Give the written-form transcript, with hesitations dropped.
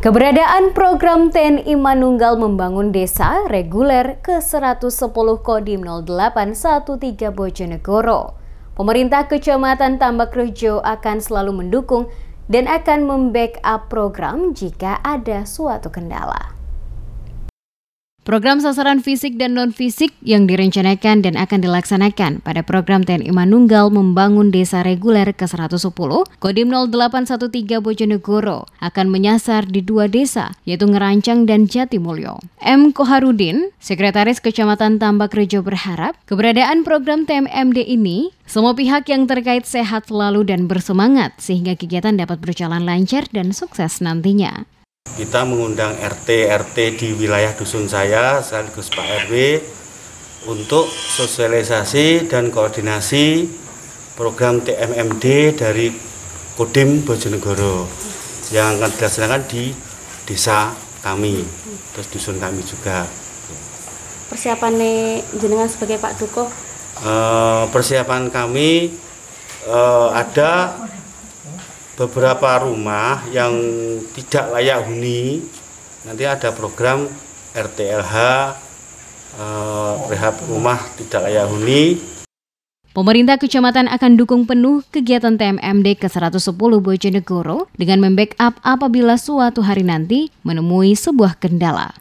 Keberadaan program TNI Manunggal Membangun Desa reguler ke-110 Kodim 0813 Bojonegoro. Pemerintah Kecamatan Tambakrejo akan selalu mendukung dan akan membackup program jika ada suatu kendala. Program sasaran fisik dan non-fisik yang direncanakan dan akan dilaksanakan pada program TNI Manunggal Membangun Desa reguler ke-110 Kodim 0813 Bojonegoro akan menyasar di dua desa, yaitu Ngerancang dan Jatimulyo. M. Koharudin, Sekretaris Kecamatan Tambakrejo berharap keberadaan program TMMD ini semua pihak yang terkait sehat selalu dan bersemangat sehingga kegiatan dapat berjalan lancar dan sukses nantinya. Kita mengundang RT di wilayah dusun saya sekaligus Pak RW untuk sosialisasi dan koordinasi program TMMD dari Kodim Bojonegoro yang akan dilaksanakan di desa kami, terus dusun kami juga. Persiapannya jenengan sebagai Pak Duko? Persiapan kami ada beberapa rumah yang tidak layak huni, nanti ada program RTLH, rehab rumah tidak layak huni. Pemerintah Kecamatan akan dukung penuh kegiatan TMMD ke-110 Bojonegoro dengan membackup apabila suatu hari nanti menemui sebuah kendala.